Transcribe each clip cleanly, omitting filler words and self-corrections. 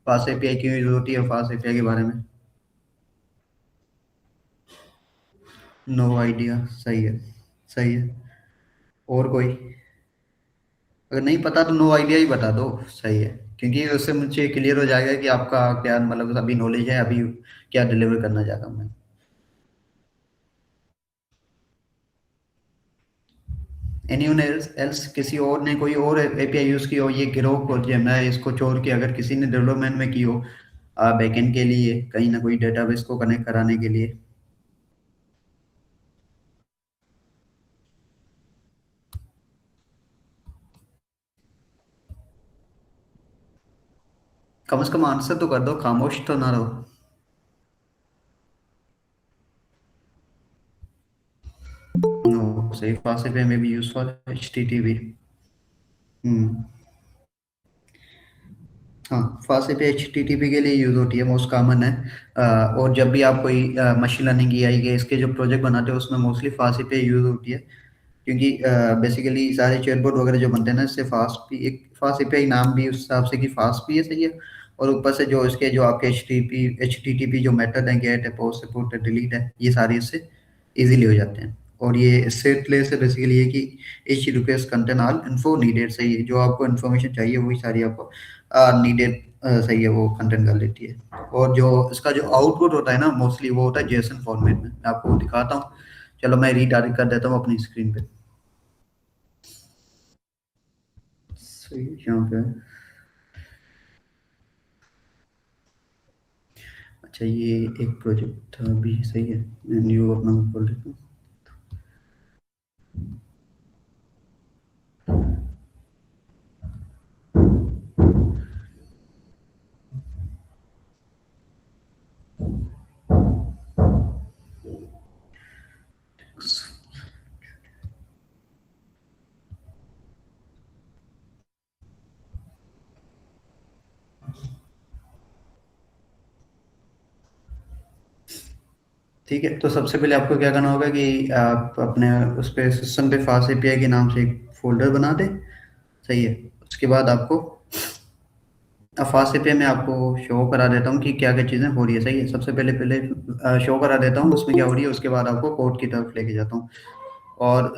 Fast API क्यों use होती है, फास्ट एपीआई के बारे में? No idea. सही है। सही है। और कोई? अगर नहीं पता तो नो आइडिया ही बता दो। सही है, क्योंकि उससे मुझे क्लियर हो जाएगा कि आपका क्या मतलब अभी नॉलेज है, अभी क्या डिलीवर करना चाहता हूँ मैं। एनीवन एल्स, किसी और ने कोई और एपीआई यूज की हो, ये गिरोह को जेमिनी इसको छोड़ के अगर किसी ने डेवलपमेंट में की हो बैकएंड के लिए, कहीं ना कोई डेटाबेस को कनेक्ट कराने के लिए? कम से कम आंसर तो कर दो, खामोश तो ना रहो। नो, सही। फास्ट एपीआई में भी यूज फॉर एचटीटीपी। हम्म। हाँ, फास्ट एपीआई एचटीटीपी के लिए यूज होती है, मोस्ट कॉमन है। और जब भी आप कोई मशीन लर्निंग एआई के इसके जो प्रोजेक्ट बनाते हो उसमें मोस्टली फास्ट एपीआई यूज होती है, क्योंकि बेसिकली सारे चैटबॉट वगैरह जो बनते हैं ना, इससे फास्ट भी, एक फास्ट एपीआई नाम भी उस हिसाब से कि फास्ट भी है, सही है। और ऊपर से जो इसके जो आपके एच टी टी पी जो मेथड है, गेट है, पोस्ट है, पुट है, डिलीट है, ये सारे इससे इजीली हो जाते हैं। और ये सेटले से बेसिकली ये कि H request content all info needed, सही है। जो आपको इन्फॉर्मेशन चाहिए वही सारी आपको नीडेड, सही है, वो कंटेंट कर लेती है। और जो इसका जो आउटपुट होता है ना, मोस्टली वो होता है जेसन फॉर्मेट में। मैं आपको दिखाता हूँ। चलो मैं रीडायरेक्ट कर देता हूँ अपनी स्क्रीन पे। सही है, यहाँ पे है। अच्छा, ये एक प्रोजेक्ट था अभी, सही है। मैं न्यू अपना खोल लेता हूँ। ठीक है, तो सबसे पहले आपको क्या करना होगा कि आप अपने उस पे सिस्टम पे फास्ट एपीआई के नाम से एक फोल्डर बना दें, सही है। उसके बाद आपको अब फास्ट एपीआई में आपको शो करा देता हूँ कि क्या क्या चीज़ें हो रही है, सही है। सबसे पहले पहले शो करा देता हूँ उसमें क्या हो रही है, उसके बाद आपको कोड की तरफ लेके जाता हूँ। और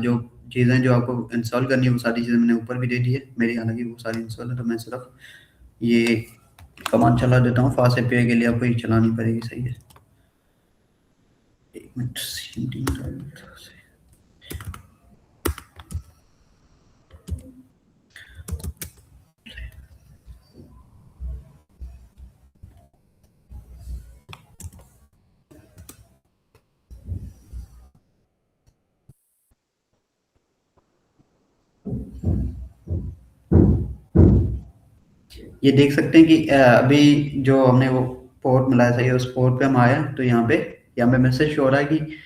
जो चीज़ें जो आपको इंस्टॉल करनी है वो सारी चीज़ें मैंने ऊपर भी दे दी है, मेरी हालांकि वो सारी इंस्टॉल है, तो मैं सिर्फ ये कमांड चला देता हूँ। फास्ट एपीआई के लिए आपको ये चलानी पड़ेगी, सही है। एक मिनट, सीडी ड्राइव से। ये देख सकते हैं कि अभी जो हमने वो पोर्ट मिलाया, सही है, उस पोर्ट पे हम आए हैं, तो यहाँ पे मैसेज शो हो रहा है कि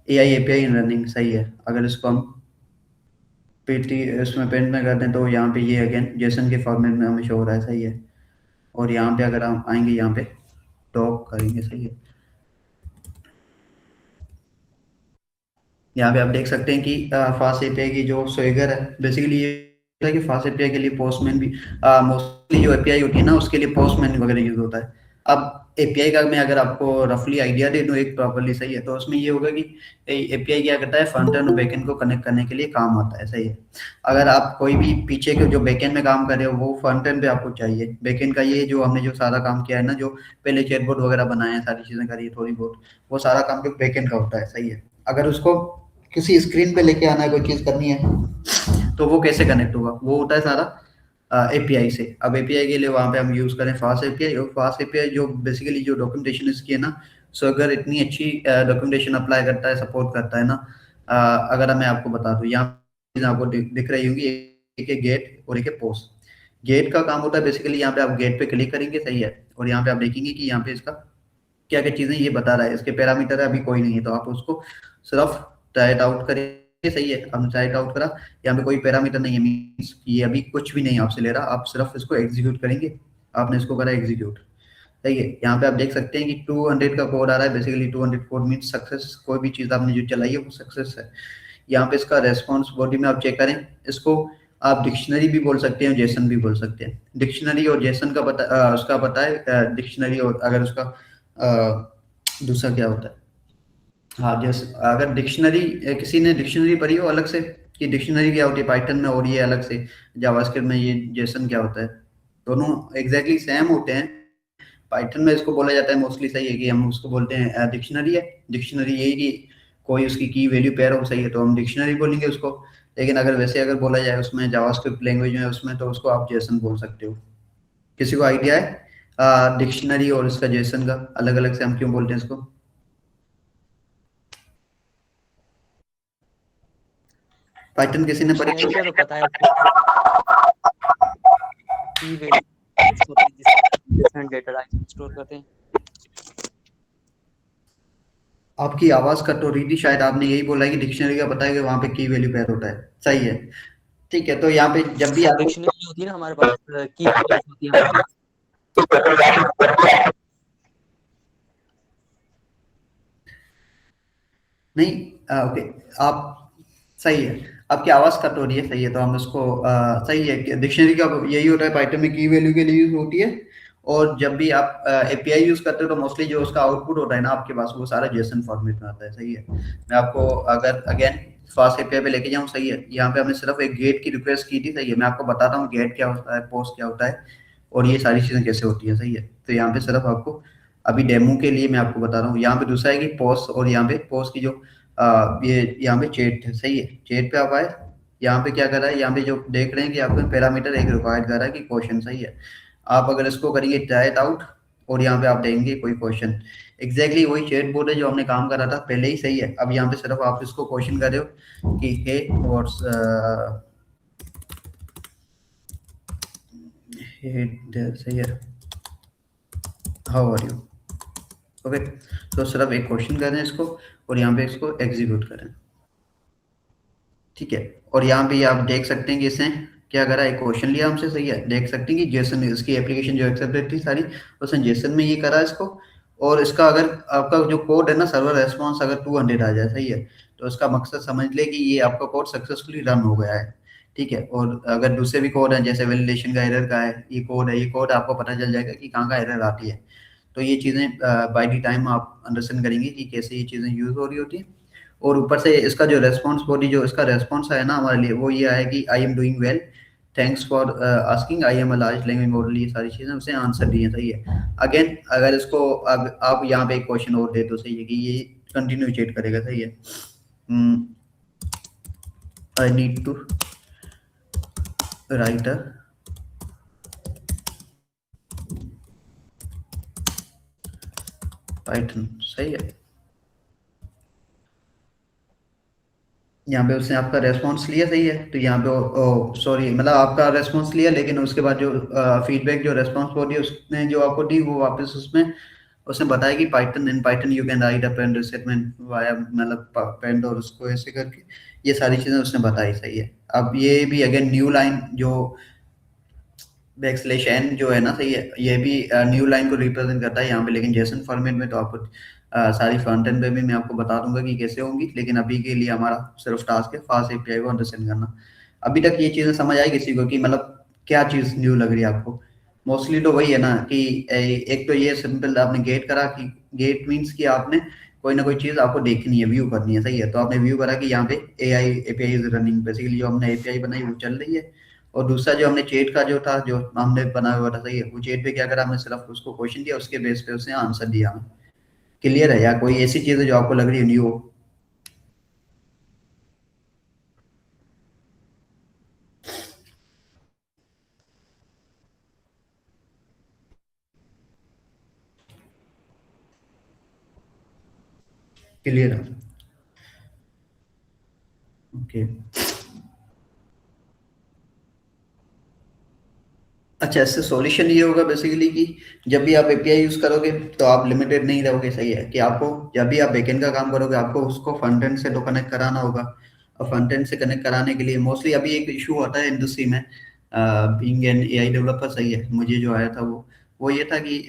एआई एपीआई इन रनिंग, सही है। अगर इसको हम पेटी इसमें पेंट में कर दें तो यहाँ पे ये अगेन जेसन के फॉर्मेट में हमें शो हो रहा है, सही है। और यहाँ पे अगर हम आएंगे, यहाँ पे टॉप करेंगे, सही है। यहाँ पे आप देख सकते हैं कि फास्ट एपीआई की जो स्वेगर है, बेसिकली ये है कि फास्ट एपीआई के लिए पोस्टमैन भी, मोस्टली जो एपीआई होती है ना उसके लिए पोस्टमैन वगैरह यूज होता है। अब एपीआई का मैं अगर आपको रफली आइडिया दे दूं एक प्रॉपर्ली, सही है, तो उसमें ये होगा कि एपीआई क्या करता है, फ्रंट एंड और बैकएंड को कनेक्ट करने के लिए काम आता है, सही है। अगर आप कोई भी पीछे के जो बैकएंड में काम कर रहे हो वो फ्रंट एंड पे आपको चाहिए, बैकएंड का ये जो हमने जो सारा काम किया है ना, जो पहले चैटबॉट वगैरह बनाए हैं, सारी चीजें करी है थोड़ी बहुत, वो सारा काम जो बैकएंड का होता है, सही है। अगर उसको किसी स्क्रीन पे लेके आना है, कोई चीज करनी है, तो वो कैसे कनेक्ट होगा, वो होता है सारा एपीआई से। अब एपीआई के लिए वहां पे हम यूज करें फास्ट एपीआई, और फास्ट एपीआई जो बेसिकली जो डॉक्यूमेंटेशन इसकी है ना, सो अगर इतनी अच्छी डॉक्यूमेंटेशन अप्लाई करता है, सपोर्ट करता है ना, अगर मैं आपको बता दूं, यहाँ चीज़ें आपको दिख रही होंगी, एक है गेट और एक है पोस्ट। गेट का काम होता है बेसिकली, यहाँ पे आप गेट पे क्लिक करेंगे, सही है, और यहाँ पे आप देखेंगे कि यहाँ पे इसका क्या क्या चीजें ये बता रहा है, इसके पैरामीटर है अभी कोई नहीं है, तो आप उसको सिर्फ ट्राई it आउट करेंगे, सही है। हमने ट्राई it आउट करा, यहाँ पे कोई पैरामीटर नहीं है, मीन्स ये अभी कुछ भी नहीं आपसे ले रहा, आप सिर्फ इसको एग्जीक्यूट करेंगे। आपने इसको करा एग्जीक्यूट, सही है। यहाँ पे आप देख सकते हैं कि 200 का कोड आ रहा है, बेसिकली 200 कोड मीन्स सक्सेस, कोई भी चीज आपने जो चलाई है वो सक्सेस है। यहाँ पे इसका रेस्पॉन्स बॉडी में आप चेक करें, इसको आप डिक्शनरी भी बोल सकते हैं, जेसन भी बोल सकते हैं। डिक्शनरी और जेसन का उसका पता है, डिक्शनरी और अगर उसका दूसरा क्या होता है? हाँ, जैसे अगर डिक्शनरी, किसी ने डिक्शनरी पढ़ी हो अलग से कि डिक्शनरी क्या होती है पाइथन में, और ये अलग से जावास्क्रिप्ट में ये जेसन क्या होता है, दोनों एग्जैक्टली सेम होते हैं। पाइथन में इसको बोला जाता है मोस्टली, सही है कि हम उसको बोलते हैं डिक्शनरी है। डिक्शनरी यही कि कोई उसकी की वैल्यू पेयर हो, सही है, तो हम डिक्शनरी बोलेंगे उसको। लेकिन अगर वैसे अगर बोला जाए उसमें जावास्क्रिप्ट लैंग्वेज में उसमें, तो उसको आप जेसन बोल सकते हो। किसी को आइडिया है डिक्शनरी और इसका जेसन का अलग अलग से हम क्यों बोलते हैं इसको? पाइथन किसी ने पढ़ी? डिक्शनरी का तो पता है, की वैल्यू होती है जिसमें डिफरेंट डेटा टाइप स्टोर करते हैं। आपकी आवाज कट हो रही थी, शायद आपने यही बोला है कि डिक्शनरी का पता है कि वहां पे की वैल्यू पेयर होता है, सही है। ठीक है, तो यहाँ पे जब भी आप डिक्शनरी होती है ना हमारे पास, की वैल्यूज होती है हमारे पास। नहीं, ओके, आप सही है, आपकी आवाज कट हो रही है, सही है, तो हम उसको सही है कि डिक्शनरी का यही होता है, पाइथन में की वैल्यू के लिए यूज होती है। और जब भी आप एपीआई यूज करते हो तो मोस्टली जो उसका आउटपुट होता है ना आपके पास, वो सारा जेसन फॉर्मेट में आता है, सही है। मैं आपको अगर अगेन फास्ट एपीआई पे लेके जाऊँ, सही है, यहाँ पे हमने सिर्फ एक गेट की रिक्वेस्ट की थी, सही है, मैं आपको बताता हूँ गेट क्या होता है, पोस्ट क्या होता है, और ये सारी चीजें कैसे होती है, सही है। तो यहाँ पे सिर्फ आपको अभी डेमो के लिए मैं आपको बता रहा हूँ। यहाँ पे दूसरा है कि पोस्ट, और यहाँ पे पोस्ट की जो ये यहाँ पे चेट है, सही है, चेट पे आप आए, यहाँ पे क्या कर रहा है, यहाँ पे जो देख रहे हैं कि आपको पैरामीटर एक रिक्वायर्ड कर रहा है कि क्वेश्चन, सही है। आप अगर इसको करेंगे ट्राई इट आउट, और यहाँ पे आप देंगे कोई क्वेश्चन, एग्जैक्टली वही चैट बोर्ड है जो हमने काम करा था पहले ही, सही है। अब यहाँ पे सिर्फ आप इसको क्वेश्चन कर रहे हो कि हे व्हाट्स सही है, हाउ आर यू, ओके। तो सिर्फ एक क्वेश्चन कर रहे हैं इसको, और यहाँ पे इसको एग्जीक्यूट करें, ठीक है। और यहाँ पे आप देख सकते हैं कि इसने क्या करा, एक क्वेश्चन लिया हमसे, सही है, देख सकते हैं कि जेसन इसकी एप्लीकेशन जो एक्सेप्टेड थी सारी, उसने जेसन में ये करा इसको। और इसका अगर आपका जो कोड है ना, सर्वर रेस्पॉन्स अगर 200 आ जाए, सही है, तो इसका मकसद समझ ले कि ये आपका कोड सक्सेसफुली रन हो गया है, ठीक है। और अगर दूसरे भी कोड है, जैसे वैलिडेशन का एरर का है, ये कोड है, ये कोड आपको पता चल जाएगा कि कहाँ का एरर आती है। तो ये चीज़ें बाय द टाइम आप अंडरस्टैंड करेंगे कि कैसे ये चीज़ें यूज हो रही होती है। और ऊपर से इसका जो रेस्पॉन्स बॉडी जो इसका रेस्पॉन्स है ना हमारे लिए, वो ये है कि I am doing well, thanks for asking, I am a large language model, ये सारी चीजें उसे आंसर दिए, सही है। अगेन अगर इसको आप यहाँ पे एक क्वेश्चन और दे तो, सही है, कि ये कंटिन्यू चेट करेगा, सही है। I need to write a Python, सही है। यहाँ पे उसने आपका रेस्पॉन्स लिया, सही है, तो यहाँ पे सॉरी, मतलब आपका रेस्पॉन्स लिया, लेकिन उसके बाद जो फीडबैक जो रेस्पॉन्स बॉडी उसने जो आपको दी, वो वापस उसमें उसने बताया कि Python, in Python you can write append statement via, मतलब पेंड, और उसको ऐसे करके ये सारी चीजें उसने बताई, सही है। अब ये भी अगेन न्यू लाइन जो बैक स्लैश एन जो है ना, सही है, ये भी न्यू लाइन को रिप्रेजेंट करता है यहाँ पे, लेकिन जेसन फॉर्मेट में। तो आपको सारी फ्रंट एंड पे भी मैं आपको बता दूंगा कि कैसे होंगी, लेकिन अभी के लिए हमारा सिर्फ टास्क है फास्ट एपीआई को अंडरस्टैंड करना। अभी तक ये चीजें समझ आई किसी को कि मतलब क्या चीज न्यू लग रही है आपको? मोस्टली तो वही है ना कि एक तो ये सिंपल आपने गेट करा, कि गेट मीन्स कि आपने कोई ना कोई चीज आपको देखनी है, व्यू करनी है, सही है, तो आपने व्यू करा कि यहाँ पे AI API is running, basically जो हमने एपीआई बनाई वो चल रही है। और दूसरा जो हमने चेट का जो था, जो हमने बनाया हुआ था, सही है, वो चेट पे क्या करा, हमने सिर्फ उसको क्वेश्चन दिया, उसके बेस पे उसने आंसर दिया। क्लियर है? या कोई ऐसी चीज है जो आपको लग रही है न्यू हो? क्लियर है? ओके। अच्छा, इससे सॉल्यूशन ये होगा बेसिकली कि जब भी आप एपीआई यूज करोगे तो आप लिमिटेड नहीं रहोगे, सही है, कि आपको जब भी आप बैकएंड का काम करोगे आपको उसको फ्रंट एंड से तो कनेक्ट कराना होगा। और फ्रंट एंड से कनेक्ट कराने के लिए मोस्टली अभी एक इशू आता है इंडस्ट्री में, बीइंग एन एआई डेवलपर, सही है, मुझे जो आया था वो ये था कि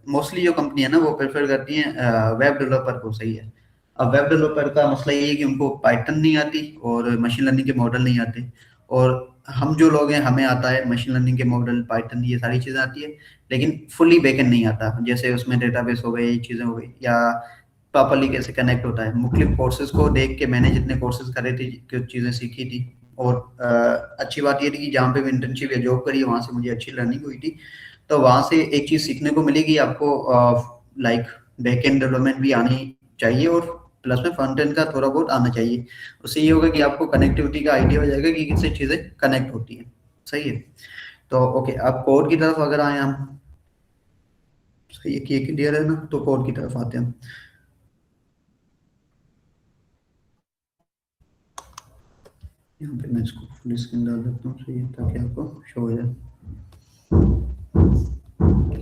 मोस्टली जो कंपनी है ना वो प्रेफर करती है वेब डेवलपर को, सही है। अब वेब डेवलपर का मसला ये है कि उनको पाइथन नहीं आती और मशीन लर्निंग के मॉडल नहीं आते। और हम जो लोग हैं हमें आता है मशीन लर्निंग के मॉडल, पाइथन, ये सारी चीजें आती है, लेकिन फुली बैकएंड नहीं आता। जैसे उसमें डेटाबेस हो गए, ये चीजें हो गई, या प्रॉपरली कैसे कनेक्ट होता है। मुख्तलिफ कोर्सेज को देख के मैंने जितने कोर्सेज करे थे, कुछ चीजें सीखी थी। और अच्छी बात ये थी कि जहाँ पे भी इंटर्नशिप या जॉब करी वहां से मुझे अच्छी लर्निंग हुई थी। तो वहां से एक चीज सीखने को मिली कि आपको लाइक बैकएंड डेवलपमेंट भी आनी चाहिए, और प्लस में फ्रंट एंड का थोड़ा बहुत आना चाहिए। उससे ये होगा कि आपको कनेक्टिविटी का आइडिया हो जाएगा कि किससे चीजें कनेक्ट होती हैं। सही है। तो ओके, अब कोड की तरफ अगर आए हम, सही है कि क्लियर है ना, तो कोड की तरफ आते हैं हम। यहाँ पे मैं इसको फुल स्क्रीन डाल देता हूँ, सही है, ताकि आपको शो हो जाए।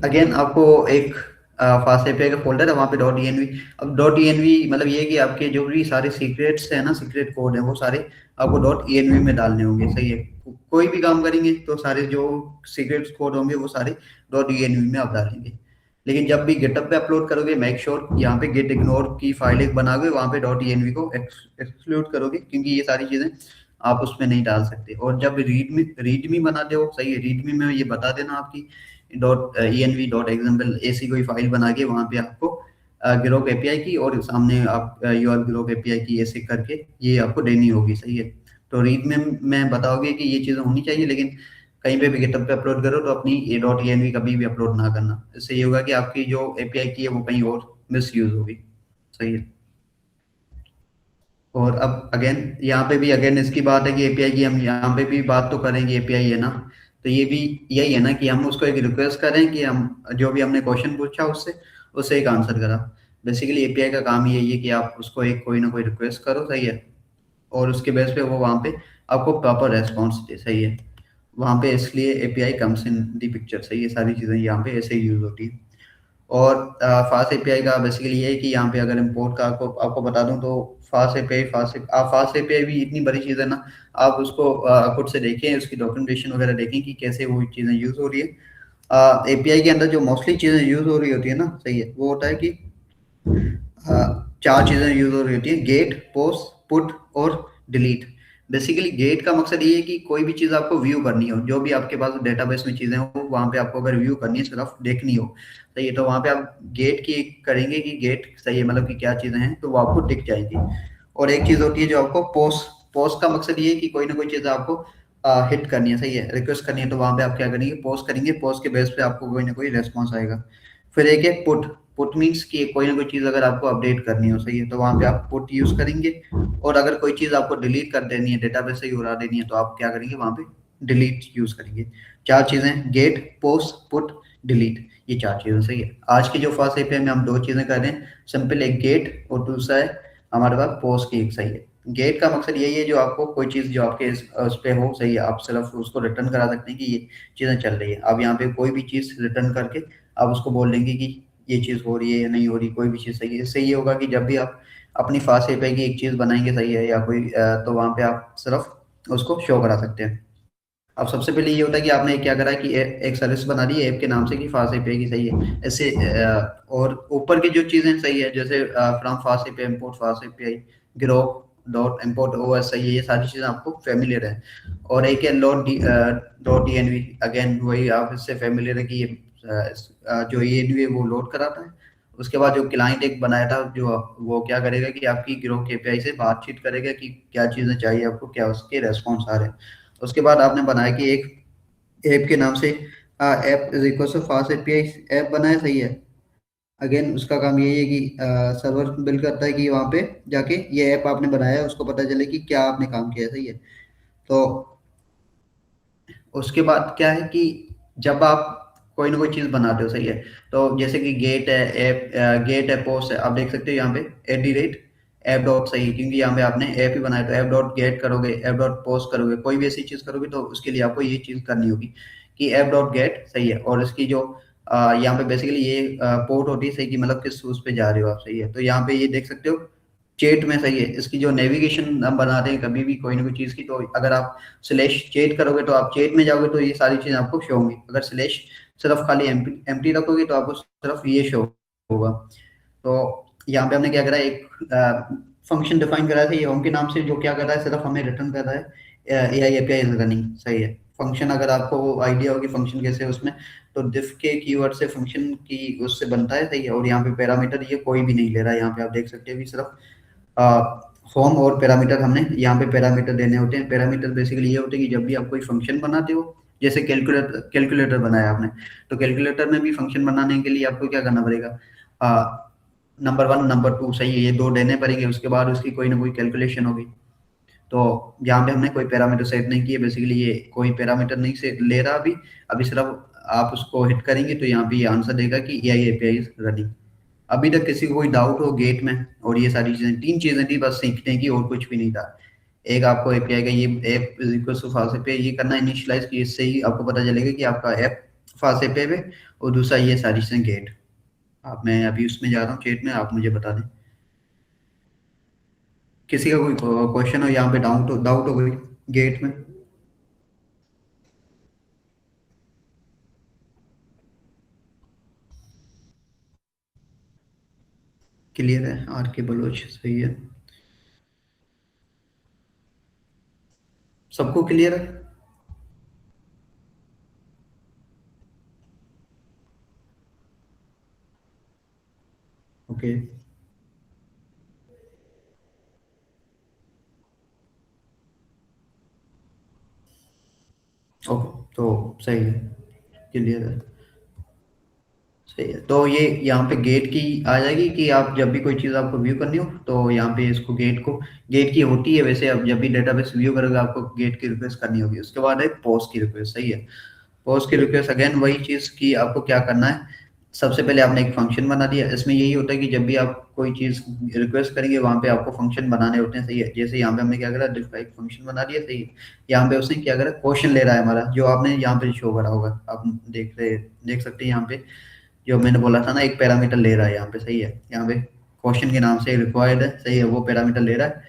अगेन आपको एक फास्ट एपीआई का फोल्डर है, वहाँ पे डॉट env। अब डॉट env मतलब ये है कि आपके जो भी सारे सीक्रेट्स है ना, सीक्रेट कोड है, वो सारे आपको डॉट env में डालने होंगे। सही है। कोई भी काम करेंगे तो सारे जो सीक्रेट कोड होंगे वो सारे डॉट env में आप डालेंगे। लेकिन जब भी गिटअप पे अपलोड करोगे, मेक श्योर यहाँ पे गेट इग्नोर की फाइल एक बनाओगे, वहाँ पे डॉट env को एक्सक्लूड करोगे, क्योंकि ये सारी चीजें आप उसमें नहीं डाल सकते। और जब रीडमी बनाते हो, सही है, रीडमी में ये बता देना आपकी डॉट env डॉट एग्जाम्पल ऐसी कोई फाइल बना के वहां पे आपको ग्रोक एपीआई की, और सामने आप यूआर ग्रोक एपीआई की ऐसे करके ये आपको देनी होगी। सही है। तो रीड में बताओगे कि ये चीजें होनी चाहिए, लेकिन कहीं पे भी गिटहब पे अपलोड करो तो अपनी ये डॉट env कभी भी अपलोड ना करना। इससे ये होगा कि आपकी जो एपीआई की है वो कहीं और मिस यूज होगी। सही है। और अब अगेन यहाँ पे भी अगेन इसकी बात है कि एपीआई की हम यहाँ पे भी बात तो करेंगे, एपीआई है ना, तो ये भी यही है ना कि हम उसको एक रिक्वेस्ट करें कि हम जो भी हमने क्वेश्चन पूछा उससे उससे एक आंसर करा। बेसिकली एपीआई का काम ही यही है कि आप उसको एक कोई ना कोई रिक्वेस्ट करो। सही है। और उसके बेस पे वो वहाँ पे आपको प्रॉपर रेस्पॉन्स दे। सही है। वहाँ पे इसलिए API comes in the picture. सही है। सारी चीज़ें यहाँ पे ऐसे ही यूज होती है। और फास्ट एपीआई का बेसिकली ये है कि यहाँ पे अगर इम्पोर्ट का आपको आपको बता दूं, तो फास्ट एपीआई भी इतनी बड़ी चीज़ है ना, आप उसको खुद से देखें, उसकी डॉक्यूमेंटेशन वगैरह देखें कि कैसे वो चीज़ें यूज़ हो रही है। एपीआई के अंदर जो मोस्टली चीज़ें यूज़ हो रही होती है ना, सही है, वो होता है कि चार चीजें यूज हो रही होती है: गेट, पोस्ट, पुट और डिलीट। बेसिकली गेट का मकसद ये है कि कोई भी चीज आपको व्यू करनी हो, जो भी आपके पास डेटाबेस में चीजें हो, वहां पे आपको अगर व्यू करनी है, सिर्फ देखनी हो, सही है, तो वहां पे आप गेट की करेंगे कि गेट, सही है, मतलब कि क्या चीजें हैं तो वो आपको दिख जाएंगी। और एक चीज होती है जो आपको पोस्ट। पोस्ट का मकसद ये है कि कोई ना कोई चीज आपको हिट करनी है, सही है, रिक्वेस्ट करनी है, तो वहां पे आप क्या करेंगे, पोस्ट करेंगे, पोस्ट के बेस पे आपको कोई ना कोई रेस्पॉन्स आएगा। फिर एक है पुट। पुट मीन्स कि कोई ना कोई चीज अगर आपको अपडेट करनी हो, सही है, तो वहां पे आप पुट यूज करेंगे। और अगर कोई चीज आपको डिलीट कर देनी है, डेटाबेस से ही उड़ा देनी है, तो आप क्या करेंगे, वहां पे डिलीट यूज करेंगे। चार चीजें: गेट, पोस्ट, पुट, डिलीट। ये चार चीजें। सही है। आज की जो फर्स्ट एपीआई में हम दो चीजें कर रहे हैं, सिंपल, एक गेट और दूसरा है हमारे पास पोस्ट की एक। सही है। गेट का मकसद यही है, जो आपको कोई चीज जो आपके उस पे हो, सही है, आप सिर्फ उसको रिटर्न करा सकते हैं कि ये चीजें चल रही है। आप यहाँ पे कोई भी चीज रिटर्न करके आप उसको बोल देंगे कि ये चीज हो रही है या नहीं हो रही, कोई भी चीज। सही है। इससे ये होगा कि जब भी आप अपनी फास्ट एपीआई की एक चीज बनाएंगे, सही है, या कोई तो वहां पे आप सिर्फ उसको शो करा सकते हैं। अब सबसे पहले ये होता है कि आपने क्या करा कि एक सर्विस बना दी है ऐप के नाम से कि फास्ट एपीआई की। सही है। ऐसे और ऊपर की जो चीजें, सही है, जैसे from fast API, import fast API, Grok dot import OS, सही है, ये सारी चीजें आपको फेमिलियर है। और एक है डॉट env, अगेन वही आप इससे फेमिलियर है कि ये जो env है वो लोड कराता है। उसके बाद जो क्लाइंट एक बनाया था, जो वो क्या करेगा कि आपकी ग्रोक एपीआई से बातचीत करेगा कि क्या चीजें चाहिए आपको, क्या उसके रेस्पॉन्स आ रहे हैं। उसके बाद आपने बनाया कि एक ऐप के नाम से app is equal to fast API app बनाया। सही है। अगेन उसका काम यही है कि सर्वर बिल्ड करता है कि वहाँ पे जाके ये ऐप आपने बनाया है उसको पता चले कि क्या आपने काम किया है। सही है। तो उसके बाद क्या है कि जब आप कोई ना कोई चीज बनाते हो, सही है, तो जैसे कि गेट है, ऐप, गेट है, पोस्ट है, आप देख सकते हो यहाँ पे @ ऐप डॉट, सही है, क्योंकि यहाँ पे आपने ऐप ही बनाया, तो ऐप डॉट गेट करोगे, ऐप डॉट पोस्ट करोगे, कोई भी ऐसी चीज करोगे तो उसके लिए आपको ये चीज करनी होगी कि ऐप डॉट गेट। सही है। और इसकी जो यहाँ पे बेसिकली ये पोर्ट होती है, सही, कि मतलब किस उस पे जा रहे हो आप। सही है। तो यहाँ पे ये देख सकते हो चेट में। सही है। इसकी जो नेविगेशन हम बनाते हैं कभी भी कोई ना कोई चीज की, तो अगर आप स्लैश चेट करोगे तो आप चेट में जाओगे तो ये सारी चीजें आपको शो होंगी। अगर स्लैश सिर्फ खाली एम्प्टी रखोगे तो आपको सिर्फ ये शो होगा। तो यहाँ पे हमने क्या करा, एक फंक्शन डिफाइन करा था ये होम के नाम से, जो क्या कर रहा है, सिर्फ हमें रिटर्न कर रहा है AI API इज रनिंग, सही है। फंक्शन अगर आपको आइडिया होगी फंक्शन कैसे है उसमें, तो diff के कीवर्ड से फंक्शन की उससे बनता है, सही है। और यहाँ पे पैरामीटर ये कोई भी नहीं ले रहा है, यहाँ पे आप देख सकते हैं भी सिर्फ फॉर्म और पैरामीटर, हमने यहाँ पे पैरामीटर देने होते हैं। पैरामीटर बेसिकली ये होते हैं कि जब भी आप कोई फंक्शन बनाते हो, जैसे कैलकुलेटर कैलकुलेटर बनाया आपने, तो कैलकुलेटर में भी फंक्शन बनाने के लिए आपको क्या करना पड़ेगा, नंबर वन नंबर टू, सही है, ये दो देने पड़ेंगे, उसके बाद उसकी कोई ना कोई कैलकुलेशन होगी। तो यहाँ पे हमने कोई पैरामीटर सेट नहीं किए, बेसिकली ये कोई पैरामीटर नहीं से ले रहा अभी। अभी सिर्फ आप उसको हिट करेंगे तो यहाँ पे ये आंसर देगा कि AI API इज रनिंग। अभी तक किसी को कोई डाउट हो गेट में, और ये सारी चीजें, तीन चीजें थी बस सीखने की, और कुछ भी नहीं था। एक आपको एपीआई का ये app is equal to fast API ये करना इनिशियलाइज, कि इससे ही आपको पता चलेगा कि आपका ऐप फास्ट एपीआई पे, और दूसरा ये सारी चीजें गेट। आप, मैं अभी उसमें जा रहा हूँ चैट में, आप मुझे बता दें किसी का कोई क्वेश्चन हो यहाँ पे, डाउट हो गई गेट में। क्लियर है, आर के बलोच, सही है, सबको क्लियर है। ओके, ओके, तो सही है, क्लियर है, सही है। तो ये यहाँ पे गेट की आ जाएगी कि आप जब भी कोई चीज़ आपको व्यू करनी हो तो यहाँ पे इसको गेट की होती है वैसे। अब जब भी डेटाबेस व्यू करोगे आपको गेट की रिक्वेस्ट करनी होगी, उसके बाद है पोस्ट की रिक्वेस्ट, सही है। पोस्ट की रिक्वेस्ट अगेन वही चीज़ की आपको क्या करना है, सबसे पहले आपने एक फंक्शन बना दिया। इसमें यही होता है कि जब भी आप कोई चीज़ रिक्वेस्ट करेंगे वहाँ पे आपको फंक्शन बनाने होते हैं, सही है। जैसे यहाँ पे हमने क्या करा, डिफाइन फंक्शन बना दिया, सही है। यहाँ पे उसने क्या करा, क्वेश्चन ले रहा है हमारा, जो आपने यहाँ पे शो करा होगा, आप देख सकते हैं यहाँ पे, जो मैंने बोला था ना, एक पैरामीटर ले रहा है यहाँ पे, सही है। यहाँ पे क्वेश्चन के नाम से रिक्वायर्ड है, सही है, वो पैरामीटर ले रहा है।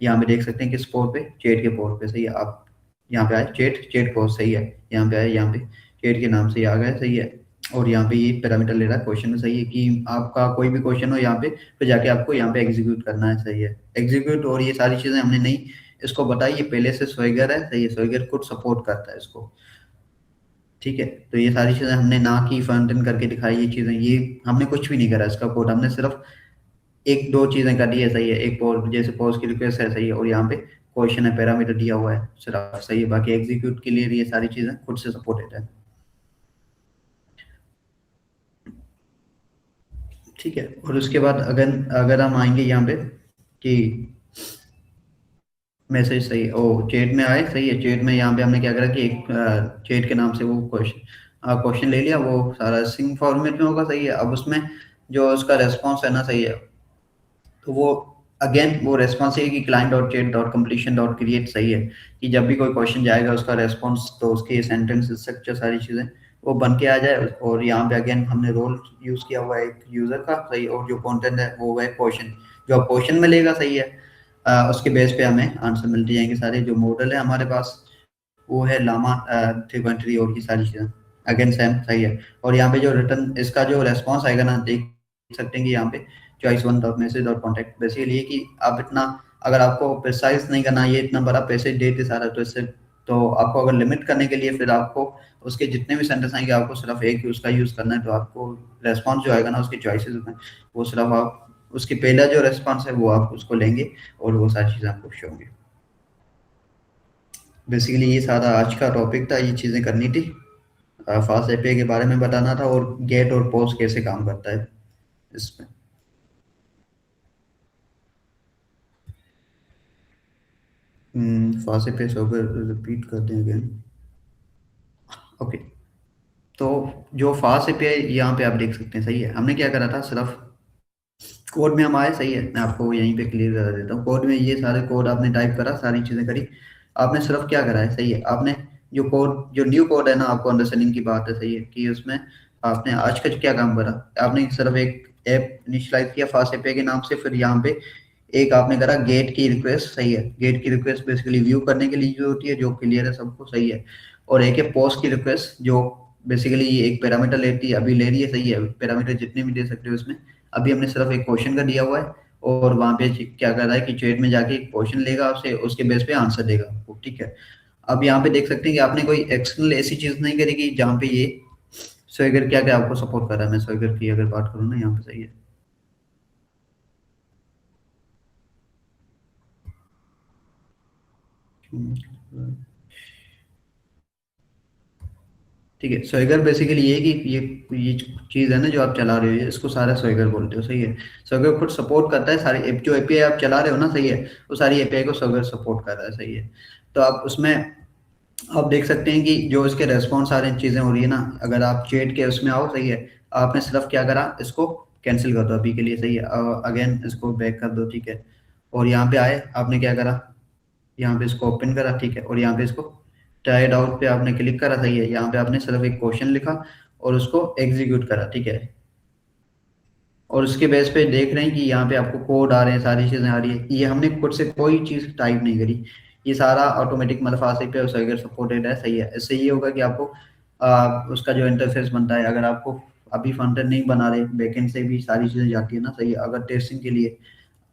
यहाँ पे देख सकते हैं किस पोर्ट पे, चेट के पोर्ट पे, सही है। आप यहाँ पे आए, चेट चेट पोर्ट, सही है। यहाँ पे आए, यहाँ पे चेट के नाम से ये आ गया, सही है। और यहाँ पे ये पैरामीटर ले रहा है क्वेश्चन में, सही है, कि आपका कोई भी क्वेश्चन हो यहाँ पे, फिर जाके आपको यहाँ पे एग्जीक्यूट करना है, सही है। एग्जीक्यूट, और ये सारी चीजें हमने नहीं इसको बताई, ये पहले से स्वेगर है, सही है, स्वेगर खुद सपोर्ट करता है इसको, ठीक है। तो ये सारी चीजें हमने ना की, फ्रंट एंड करके दिखाई, ये चीजें, ये हमने कुछ भी नहीं करा इसका कोड, हमने सिर्फ एक दो चीजें करी है, सही है। एक पोस्ट, जैसे पोस्ट की रिक्वेस्ट है, सही है, और यहाँ पे क्वेश्चन है, पैरामीटर दिया हुआ है सिर्फ, सही है। बाकी एग्जीक्यूट के लिए ये सारी चीजें खुद से सपोर्टेड है, ठीक है। और उसके बाद अगर अगर हम आएंगे यहाँ पे कि मैसेज, सही है, ओ चैट में आए, सही है। चैट में यहाँ पे हमने क्या करा कि एक चैट के नाम से वो क्वेश्चन ले लिया, वो सारा स्ट्रिंग फॉर्मेट में होगा, सही है। अब उसमें जो उसका रेस्पॉन्स है ना, सही है, तो वो अगेन वो रेस्पॉन्स है कि client dot chat dot completion dot create, सही है, कि जब भी कोई क्वेश्चन जाएगा उसका रेस्पॉन्स, तो उसके सेंटेंस स्ट्रक्चर सारी चीजें वो बन के आ जाए। और यहाँ पे अगेन हमने रोल यूज किया हुआ है एक यूजर का, सही, और जो कंटेंट है वो है क्वेश्चन, जो क्वेश्चन में लेगा, सही है। उसके बेस पे हमें आंसर मिलते जाएंगे सारे। जो मॉडल है हमारे पास वो है लामा 3.3, और ये सारी चीजें अगेन सेम, सही है। और यहाँ पे जो रिटर्न इसका जो रेस्पॉन्स आएगा ना, देख सकते हैं कि यहाँ पे choice one dot message dot contact, basically ये कि आप इतना, अगर आपको प्रिसाइज नहीं करना, ये इतना बड़ा पैसेज डेट है सारा, तो इससे तो आपको अगर लिमिट करने के लिए, फिर आपको उसके जितने भी सेंटेंस आएंगे आपको सिर्फ एक ही उसका यूज करना है, तो आपको रेस्पॉन्स जो आएगा ना उसकी चॉइसेस में, वो सिर्फ आप उसके पहला जो रेस्पॉन्स है वो आप उसको लेंगे, और वो सारी चीजें आपको शो होंगी। बेसिकली ये सारा आज का टॉपिक था, ये चीजें करनी थी, फास्ट एपीआई के बारे में बताना था, और गेट और पोस्ट कैसे काम करता है इसमें। फास्ट एपीआई होकर रिपीट कर दें अगेन, ओके। तो जो फास्ट एपीआई यहाँ पे आप देख सकते हैं, सही है, हमने क्या करा था, सिर्फ कोड में हम आए, सही है। मैं आपको यहीं पे क्लियर करा देता हूँ, कोड में ये सारे कोड आपने टाइप करा, सारी चीजें करी, आपने सिर्फ क्या करा है, सही है, आपने जो कोड, जो न्यू कोड है ना, आपको अंडरस्टैंडिंग की बात है, सही है, कि उसमें आपने आज का क्या काम करा, आपने सिर्फ एक ऐप इनिशियलाइज किया फास्ट एपीआई के नाम से। फिर यहाँ पे एक आपने करा गेट की रिक्वेस्ट, सही है। गेट की रिक्वेस्ट बेसिकली व्यू करने के लिए यूज होती है, जो क्लियर है सबको, सही है। और एक है पोस्ट की रिक्वेस्ट, जो बेसिकली ये एक पैरामीटर लेती है, अभी ले रही है, सही है, पैरामीटर जितने भी दे सकते हो उसमें। अभी हमने सिर्फ एक क्वेश्चन का दिया हुआ है, और वहाँ पे क्या कर रहा है कि चैट में जाके एक क्वेश्चन लेगा आपसे, उसके बेस पे आंसर देगा आपको, ठीक है। अब यहाँ पे देख सकते हैं कि आपने कोई एक्सटर्नल ऐसी चीज नहीं करी कि जहाँ पे ये स्वेगर क्या क्या आपको सपोर्ट कर रहा है। मैं स्वेगर की अगर बात करूँ ना, यहाँ पे सही है। ठीक है, स्वेगर बेसिकली ये है कि ये चीज है ना जो आप चला रहे हो, इसको सारा स्वेगर बोलते हो, सही है। स्वेगर खुद सपोर्ट करता है सारी जो एपीआई आप चला रहे हो ना, सही है, वो सारी एपीआई को स्वेगर सपोर्ट कर रहा है, सही है। तो आप उसमें आप देख सकते हैं कि जो इसके रेस्पॉन्स सारी चीजें हो रही है ना, अगर आप चैट के उसमें आओ, सही है, आपने सिर्फ क्या करा, इसको कैंसिल कर दो अभी के लिए, सही है, अगेन इसको बैक कर दो, ठीक है। और यहाँ पे आए, आपने क्या करा, यहाँ पे इसको ओपन करा, ठीक है, और यहाँ पे इसको ट्राई इट आउट पे आपने क्लिक करा, सही है। यहाँ पे आपने सिर्फ एक क्वेश्चन लिखा और उसको एग्जीक्यूट करा, ठीक है। और उसके बेस पे देख रहे हैं कि यहाँ पे आपको कोड आ रहे हैं, सारी चीजें आ रही है, ये हमने खुद से कोई चीज टाइप नहीं करी, ये सारा ऑटोमेटिक मतलब फास्ट पे अगर सपोर्टेड है, सही है। इससे ये होगा कि आपको उसका जो इंटरफेस बनता है, अगर आपको अभी फ्रंट एंड नहीं बना रहे, बैकएंड से भी सारी चीजें जाती है ना, सही है। अगर टेस्टिंग के लिए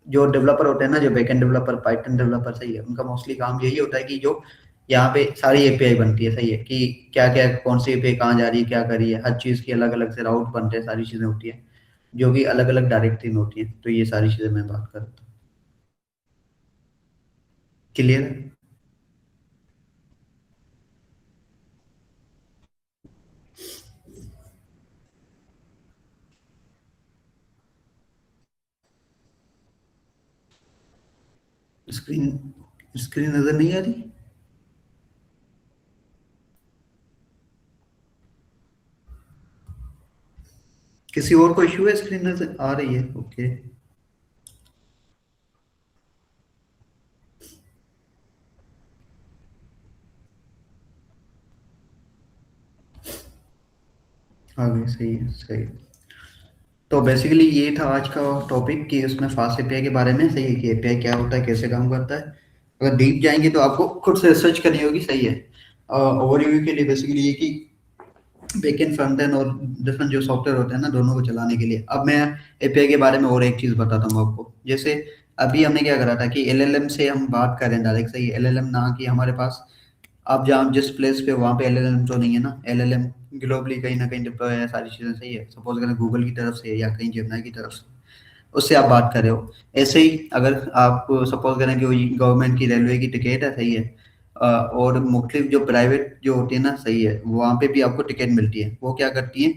जो डेवलपर होते हैं ना, जो बैकएंड डेवलपर, पाइथन डेवलपर, सही है, उनका मोस्टली काम यही होता है कि जो यहाँ पे सारी एपीआई बनती है, सही है, कि क्या क्या कौन सी एपीआई कहाँ जा रही है, क्या कर रही है, हर चीज की अलग अलग से राउट बनते हैं, सारी चीजें होती है, जो कि अलग अलग डायरेक्टरी में होती है। तो ये सारी चीजें मैं बात कर रहा था। क्लियर है? स्क्रीन स्क्रीन नजर नहीं आ रही? किसी और को इशू है? स्क्रीन नजर आ रही है? ओके। आ गई, सही है, सही है। तो बेसिकली ये था आज का टॉपिक कि उसमें फास्ट एपीआई के बारे में, सही है, कि एपीआई क्या होता है, कैसे काम करता है। अगर डीप जाएंगे तो आपको खुद से रिसर्च करनी होगी, सही है। ओवरव्यू के लिए बेसिकली ये कि बैकएंड फ्रंट एंड और डिफरेंट जो सॉफ्टवेयर होते हैं ना, दोनों को चलाने के लिए। अब मैं एपीआई के बारे में और एक चीज बताता हूँ आपको। जैसे अभी हमने क्या करा था कि एलएलएम से हम बात करें डायरेक्ट, सही है, एलएलएम ना कि हमारे पास, आप जहाँ जिस प्लेस पे वहाँ पे एलएलएम तो नहीं है ना, एलएलएम ग्लोबली कहीं ना कहीं डिप्लॉय है, सारी चीजें, सही है। सपोज करें गूगल की तरफ से या कहीं जेमिनी की तरफ से, उससे आप बात कर रहे हो। ऐसे ही अगर आप सपोज करें कि गवर्नमेंट की रेलवे की टिकट है, सही है, और मुख्तलिफ जो प्राइवेट जो होती है ना, सही है, वहाँ पे भी आपको टिकट मिलती है। वो क्या करती है,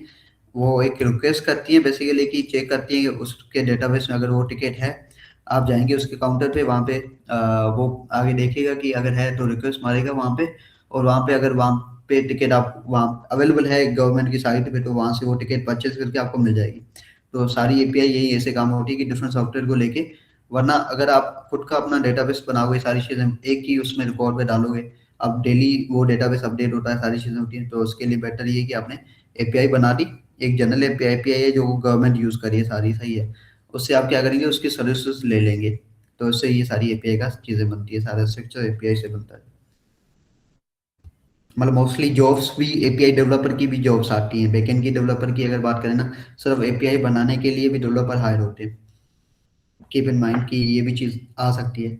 वो एक रिक्वेस्ट करती है बेसिकली, कि चेक करती है कि उसके डेटाबेस में अगर वो टिकट है। आप जाएंगे उसके काउंटर पे, वहाँ पे वो आगे देखेगा कि अगर है तो रिक्वेस्ट मारेगा वहाँ पे, और वहाँ पे अगर वहाँ पे टिकट आप वहाँ अवेलेबल है गवर्नमेंट की साइट पे, तो वहाँ से वो टिकट परचेज करके आपको मिल जाएगी। तो सारी एपीआई यही ऐसे काम होती है कि डिफरेंट सॉफ्टवेयर को लेके। वरना अगर आप खुद का अपना डेटाबेस बनाओगे, सारी चीजें एक ही उसमें रिकॉर्ड पे डालोगे, अब डेली वो डेटाबेस अपडेट होता है, सारी चीजें होती हैं, तो उसके लिए बेटर ये है कि आपने एपीआई बना दी। एक जनरल एपीआई है जो गवर्नमेंट यूज करी है सारी, सही है। उससे आप क्या करेंगे, उसकी सर्विसेज ले लेंगे। तो उससे ये सारी एपीआई का चीजें बनती है, सारा स्ट्रक्चर एपीआई से बनता है। मतलब मोस्टली जॉब्स भी एपीआई डेवलपर की भी जॉब्स आती हैं, बैकएंड की डेवलपर की अगर बात करें ना, सिर्फ एपीआई बनाने के लिए भी डेवलपर हायर होते हैं। कीप इन माइंड कि ये भी चीज आ सकती है।